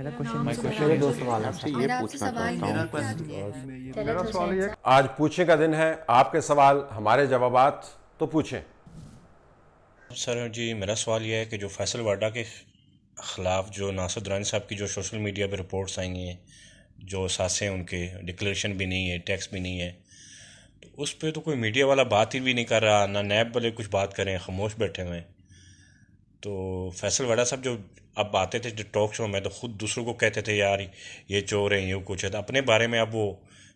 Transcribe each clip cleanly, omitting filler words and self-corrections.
میرا نام کوشچن زبیر میرے ہے دو جی۔ سوال ہیں آپ سے سر. یہ میرا آپ سے پوچھنا سوال چاہتا یہ ہوں. ہے کہ میرا سوال یہ آج پوچھنے کا دن ہے. آپ کے سوال ہمارے جوابات تو پوچھیں. سر جی میرا سوال یہ ہے کہ جو فیصل وارڈا کے خلاف جو ناصر درانی صاحب کی جو سوشل میڈیا پہ رپورٹس آئی ہیں، جو اثاثے ہیں ان کے ڈکلیریشن بھی نہیں ہے، ٹیکس بھی نہیں ہے، تو اس پہ تو کوئی میڈیا والا بات ہی بھی نہیں کر رہا، نہ نیب والے کچھ بات کریں، خاموش بیٹھے ہوئے ہیں. تو فیصل وارڈا صاحب جو اب آتے تھے جو ٹاک شو میں، تو خود دوسروں کو کہتے تھے یار یہ چور ہیں، یہ کچھ ہے، تو اپنے بارے میں اب وہ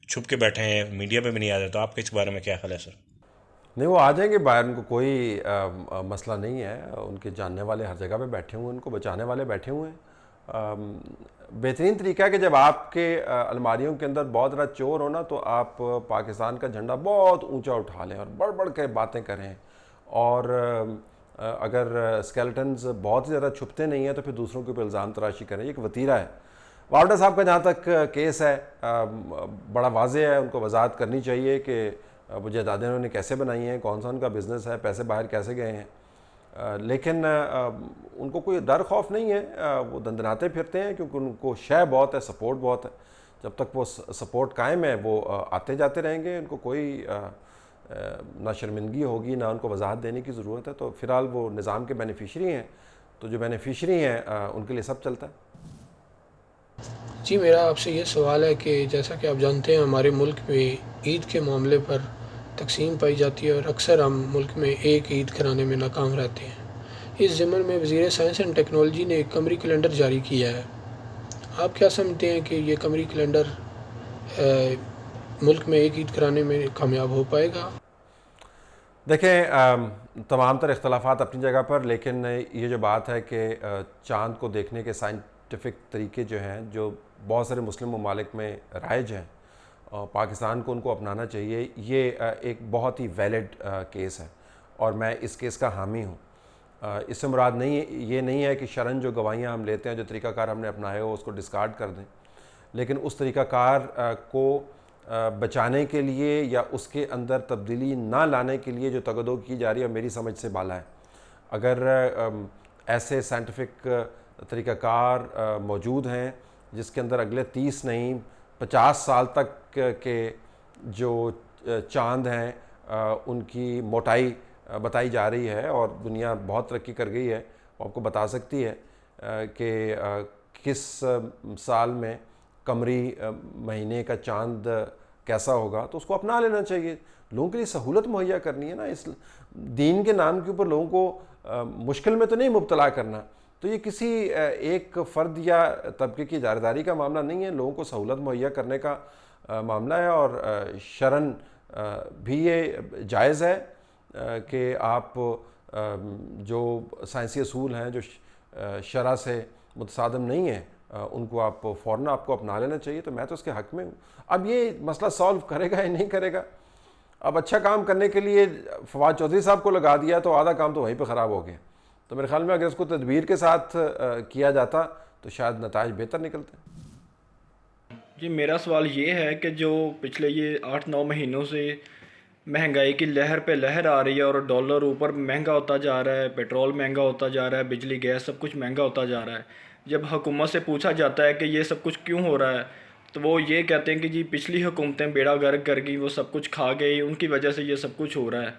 چھپ کے بیٹھے ہیں، میڈیا پہ بھی نہیں آ رہے. تو آپ کے اس بارے میں کیا خیال ہے سر؟ نہیں، وہ آ جائیں گے باہر، ان کو کوئی مسئلہ نہیں ہے. ان کے جاننے والے ہر جگہ پہ بیٹھے ہوئے ہیں، ان کو بچانے والے بیٹھے ہوئے ہیں. بہترین طریقہ ہے کہ جب آپ کے الماریوں کے اندر بہت زیادہ چور ہونا تو آپ پاکستان کا جھنڈا بہت اونچا اٹھا لیں اور بڑھ بڑھ کے باتیں کریں. اور اگر اسکیلٹنز بہت ہی زیادہ چھپتے نہیں ہیں تو پھر دوسروں کے اوپر الزام تراشی کریں. یہ ایک وتیرہ ہے. وارڈا صاحب کا جہاں تک کیس ہے بڑا واضح ہے. ان کو وضاحت کرنی چاہیے کہ وہ جائیدادیں انہوں نے کیسے بنائی ہیں، کون سا ان کا بزنس ہے، پیسے باہر کیسے گئے ہیں. لیکن ان کو کوئی ڈر خوف نہیں ہے. وہ دندناتے پھرتے ہیں کیونکہ ان کو شے بہت ہے، سپورٹ بہت ہے. جب تک وہ سپورٹ قائم ہے وہ آتے جاتے رہیں گے. ان کو کوئی نہ شرمندگی ہوگی، نہ ان کو وضاحت دینے کی ضرورت ہے. تو فی الحال وہ نظام کے بینیفیشری ہیں، تو جو بینیفیشری ہیں ان کے لیے سب چلتا ہے. جی میرا آپ سے یہ سوال ہے کہ جیسا کہ آپ جانتے ہیں ہمارے ملک میں عید کے معاملے پر تقسیم پائی جاتی ہے اور اکثر ہم ملک میں ایک عید کرانے میں ناکام رہتے ہیں. اس ضمن میں وزیر سائنس اینڈ ٹیکنالوجی نے ایک قمری کیلنڈر جاری کیا ہے. آپ کیا سمجھتے ہیں کہ یہ قمری کیلنڈر ملک میں ایک عید کرانے میں کامیاب ہو پائے گا؟ دیکھیں، تمام تر اختلافات اپنی جگہ پر، لیکن یہ جو بات ہے کہ چاند کو دیکھنے کے سائنٹیفک طریقے جو ہیں جو بہت سارے مسلم ممالک میں رائج ہیں، پاکستان کو ان کو اپنانا چاہیے. یہ ایک بہت ہی ویلڈ کیس ہے اور میں اس کیس کا حامی ہوں. اس سے مراد یہ نہیں ہے کہ شرعاً جو گواہیاں ہم لیتے ہیں، جو طریقہ کار ہم نے اپنائے ہو اس کو ڈسکارڈ کر دیں. لیکن اس طریقہ کار کو بچانے کے لیے یا اس کے اندر تبدیلی نہ لانے کے لیے جو تگدو کی جا رہی ہے میری سمجھ سے بالا ہے. اگر ایسے سائنٹیفک طریقہ کار موجود ہیں جس کے اندر اگلے 30 نہیں 50 سال تک کے جو چاند ہیں ان کی موٹائی بتائی جا رہی ہے، اور دنیا بہت ترقی کر گئی ہے، وہ آپ کو بتا سکتی ہے کہ کس سال میں قمری مہینے کا چاند کیسا ہوگا. تو اس کو اپنا لینا چاہیے. لوگوں کے لیے سہولت مہیا کرنی ہے نا. اس دین کے نام کے اوپر لوگوں کو مشکل میں تو نہیں مبتلا کرنا. تو یہ کسی ایک فرد یا طبقے کی جارداری کا معاملہ نہیں ہے، لوگوں کو سہولت مہیا کرنے کا معاملہ ہے. اور شرعاً بھی یہ جائز ہے کہ آپ جو سائنسی اصول ہیں جو شرع سے متصادم نہیں ہیں ان کو آپ فوراً آپ کو اپنا لینا چاہیے. تو میں تو اس کے حق میں ہوں. اب یہ مسئلہ سالو کرے گا یا نہیں کرے گا، اب اچھا کام کرنے کے لیے فواد چودھری صاحب کو لگا دیا تو آدھا کام تو وہیں پہ خراب ہو گیا. تو میرے خیال میں اگر اس کو تدبیر کے ساتھ کیا جاتا تو شاید نتائج بہتر نکلتے. جی میرا سوال یہ ہے کہ جو پچھلے یہ 8-9 مہینوں سے مہنگائی کی لہر پہ لہر آ رہی ہے اور ڈالر اوپر مہنگا ہوتا جا رہا ہے، پیٹرول مہنگا ہوتا جا رہا ہے، بجلی گیس سب کچھ مہنگا ہوتا جا رہا ہے. جب حکومت سے پوچھا جاتا ہے کہ یہ سب کچھ کیوں ہو رہا ہے تو وہ یہ کہتے ہیں کہ جی پچھلی حکومتیں بیڑا غرق کر گئی، وہ سب کچھ کھا گئی، ان کی وجہ سے یہ سب کچھ ہو رہا ہے.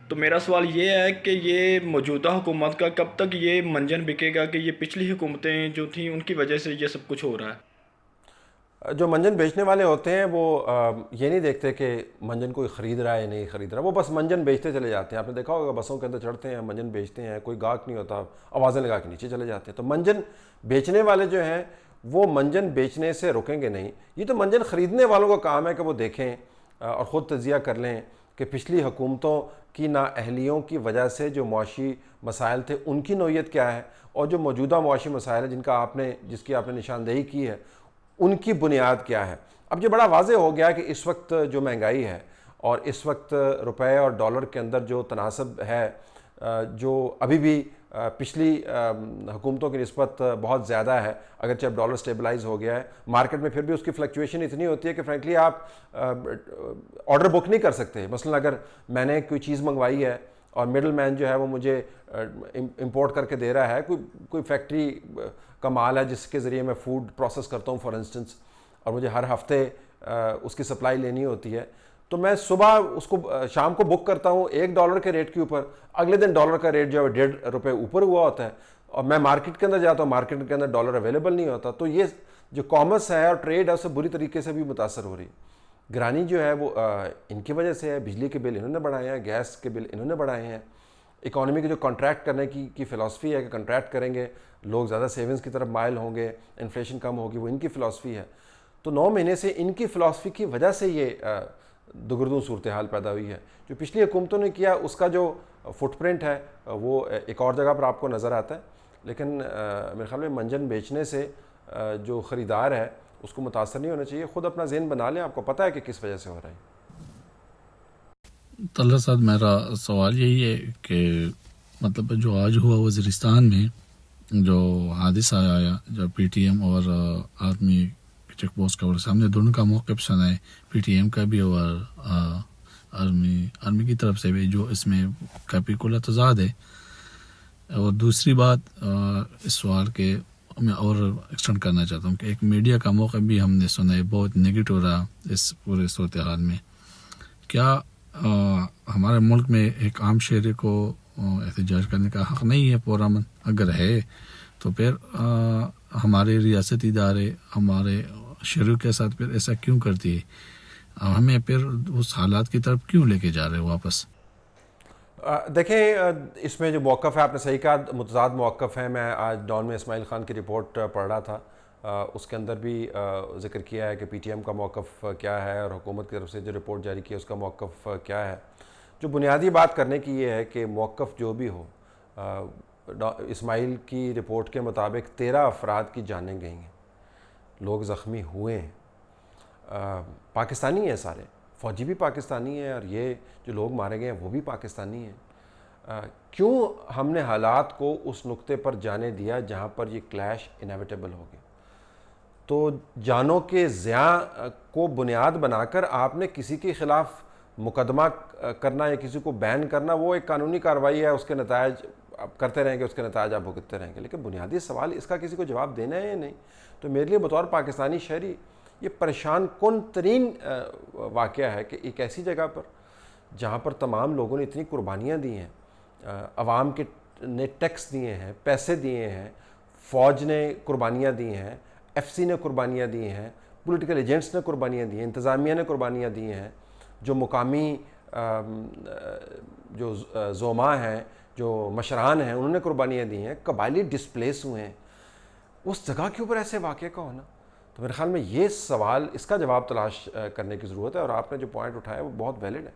تو میرا سوال یہ ہے کہ یہ موجودہ حکومت کا کب تک یہ منجن بکے گا کہ یہ پچھلی حکومتیں جو تھیں ان کی وجہ سے یہ سب کچھ ہو رہا ہے؟ جو منجن بیچنے والے ہوتے ہیں وہ یہ نہیں دیکھتے کہ منجن کوئی خرید رہا ہے یا نہیں خرید رہا، وہ بس منجن بیچتے چلے جاتے ہیں. آپ نے دیکھا ہوگا بسوں کے اندر چڑھتے ہیں، منجن بیچتے ہیں، کوئی گاہک نہیں ہوتا، آوازیں لگا کے نیچے چلے جاتے ہیں. تو منجن بیچنے والے جو ہیں وہ منجن بیچنے سے رکیں گے نہیں. یہ تو منجن خریدنے والوں کا کام ہے کہ وہ دیکھیں اور خود تجزیہ کر لیں کہ پچھلی حکومتوں کی نااہلیوں کی وجہ سے جو معاشی مسائل تھے ان کی نوعیت کیا ہے، اور جو موجودہ معاشی مسائل ہیں جس کی آپ نے نشاندہی کی ہے ان کی بنیاد کیا ہے. اب یہ بڑا واضح ہو گیا کہ اس وقت جو مہنگائی ہے اور اس وقت روپے اور ڈالر کے اندر جو تناسب ہے جو ابھی بھی پچھلی حکومتوں کی نسبت بہت زیادہ ہے، اگرچہ اب ڈالر سٹیبلائز ہو گیا ہے مارکیٹ میں، پھر بھی اس کی فلکچویشن اتنی ہوتی ہے کہ فرینکلی آپ آرڈر بک نہیں کر سکتے. مثلا اگر میں نے کوئی چیز منگوائی ہے اور مڈل مین جو ہے وہ مجھے امپورٹ کر کے دے رہا ہے، کوئی فیکٹری کا مال ہے جس کے ذریعے میں فوڈ پروسیس کرتا ہوں فار انسٹنس، اور مجھے ہر ہفتے اس کی سپلائی لینی ہوتی ہے، تو میں صبح اس کو شام کو بک کرتا ہوں $1 کے ریٹ کے اوپر، اگلے دن ڈالر کا ریٹ جو ہے $1.5 اوپر ہوا ہوتا ہے، اور میں مارکیٹ کے اندر جاتا ہوں، مارکیٹ کے اندر ڈالر اویلیبل نہیں ہوتا. تو یہ جو کامرس ہے اور ٹریڈ ہے اس سے بری طریقے سے بھی متاثر ہو رہی. گرانی جو ہے وہ ان کی وجہ سے ہے. بجلی کے بل انہوں نے بڑھائے ہیں، گیس کے بل انہوں نے بڑھائے ہیں. اکانومی کے جو کنٹریکٹ کرنے کی فلاسفی ہے کہ کنٹریکٹ کریں گے لوگ زیادہ سیونگز کی طرف مائل ہوں گے، انفلیشن کم ہوگی، وہ ان کی فلاسفی ہے. تو 9 مہینے سے ان کی فلاسفی کی وجہ سے یہ دگردوں صورتحال پیدا ہوئی ہے. جو پچھلی حکومتوں نے کیا اس کا جو فٹ پرنٹ ہے وہ ایک اور جگہ پر آپ کو نظر آتا ہے. لیکن میرے خیال میں منجن بیچنے سے جو خریدار ہے اس کو متاثر نہیں ہونا چاہیے. خود اپنا ذہن بنا لیں، آپ کو پتہ ہے کہ کس وجہ سے ہو رہا ہے. طلحہ صاحب، میرا سوال یہی ہے کہ مطلب جو آج ہوا وزیرستان میں جو حادثہ آیا، جو پی ٹی ایم اور آرمی چیک پوسٹ کا سامنے دونوں کا موقف سنا ہے، پی ٹی ایم کا بھی اور آرمی کی طرف سے بھی، جو اس میں کافی کل تضاد ہے. اور دوسری بات اس سوال کے میں اور ایکسٹینڈ کرنا چاہتا ہوں کہ ایک میڈیا کا موقع بھی ہم نے سنا ہے بہت نگیٹو رہا اس پورے صورتحال میں. کیا ہمارے ملک میں ایک عام شہری کو احتجاج کرنے کا حق نہیں ہے پرامن؟ اگر ہے تو پھر ہمارے ریاستی ادارے ہمارے شہریوں کے ساتھ پھر ایسا کیوں کرتی ہے؟ ہمیں پھر اس حالات کی طرف کیوں لے کے جا رہے واپس؟ دیکھیں، اس میں جو موقف ہے آپ نے صحیح کہا، متضاد موقف ہیں. میں آج ڈان میں اسماعیل خان کی رپورٹ پڑھ رہا تھا، اس کے اندر بھی ذکر کیا ہے کہ پی ٹی ایم کا موقف کیا ہے اور حکومت کی طرف سے جو رپورٹ جاری کی ہے اس کا موقف کیا ہے. جو بنیادی بات کرنے کی یہ ہے کہ موقف جو بھی ہو، اسماعیل کی رپورٹ کے مطابق 13 افراد کی جانیں گئی ہیں، لوگ زخمی ہوئے ہیں. پاکستانی ہیں سارے، فوجی بھی پاکستانی ہیں اور یہ جو لوگ مارے گئے ہیں وہ بھی پاکستانی ہیں. کیوں ہم نے حالات کو اس نقطے پر جانے دیا جہاں پر یہ کلیش انیویٹیبل ہو گیا؟ تو جانوں کے زیاں کو بنیاد بنا کر آپ نے کسی کے خلاف مقدمہ کرنا یا کسی کو بین کرنا، وہ ایک قانونی کارروائی ہے، اس کے نتائج آپ کرتے رہیں گے، اس کے نتائج آپ بھگتتے رہیں گے. لیکن بنیادی سوال اس کا کسی کو جواب دینا ہے یا نہیں؟ تو میرے لیے بطور پاکستانی شہری یہ پریشان کن ترین واقعہ ہے کہ ایک ایسی جگہ پر جہاں پر تمام لوگوں نے اتنی قربانیاں دی ہیں، عوام کے نے ٹیکس دیے ہیں، پیسے دیے ہیں، فوج نے قربانیاں دی ہیں، ایف سی نے قربانیاں دی ہیں، پولیٹیکل ایجنٹس نے قربانیاں دی ہیں، انتظامیہ نے قربانیاں دی ہیں، جو مقامی جو زعماء ہیں، جو مشران ہیں، انہوں نے قربانیاں دی ہیں، قبائلی ڈسپلیس ہوئے ہیں. اس جگہ کے اوپر ایسے واقعے کا ہونا، تو میرے خیال میں یہ سوال، اس کا جواب تلاش کرنے کی ضرورت ہے. اور آپ نے جو پوائنٹ اٹھایا وہ بہت ویلڈ ہے.